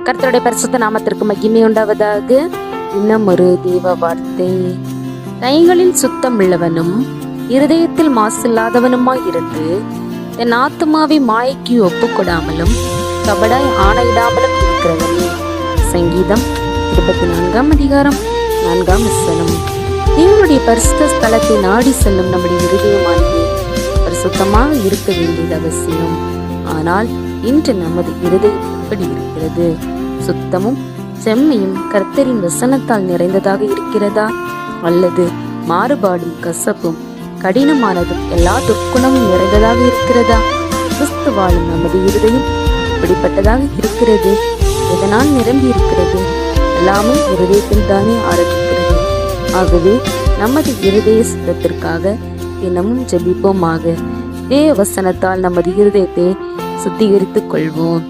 கர்த்தருடைய பரிசுத்த நாமத்திற்கு மகிமை உண்டாவதாக. இன்னும் ஒரு தேவ வார்த்தை. கைகளில் சுத்தம் உள்ளவனும் இருதயத்தில் மாசில்லாதவனுமாய் இருந்து என் ஆத்துமாவை மாயைக்கு ஒப்புக்கொடாமலும் கபடாய் ஆணையிடாமலும் இருக்கிறவனே. சங்கீதம் 24 அதிகாரம் 4 தேவனுடைய பரிசுத்த ஸ்தலத்தை நாடி செல்லும் நம்முடைய இருதயமானது பரிசுத்தமாக இருக்க வேண்டியது அவசியம். ஆனால் இன்று நமது இருதயம் எப்படி இருக்கிறது? சுத்தமும் செம்மையும் கர்த்தரின் வசனத்தால் நிறைந்ததாக இருக்கிறதா, அல்லது மாறுபாடும் கசப்பும் கடினமானதும் எல்லா துர்க்குணமும் நிறைந்ததாக இருக்கிறதா? கிறிஸ்து வாழும் நமது இருதயம் இப்படிப்பட்டதாக இருக்கிறது. எதனால் நிரம்பி இருக்கிறது? எல்லாமே இருதயத்தில் தானே ஆரம்பிக்கிறது. ஆகவே நமது இருதய சுத்தத்திற்காக தினமும் ஜெபிப்போமாக. தேவ வசனத்தால் நமது இருதயத்தை சுத்திகரித்துக் கொள்வோம்.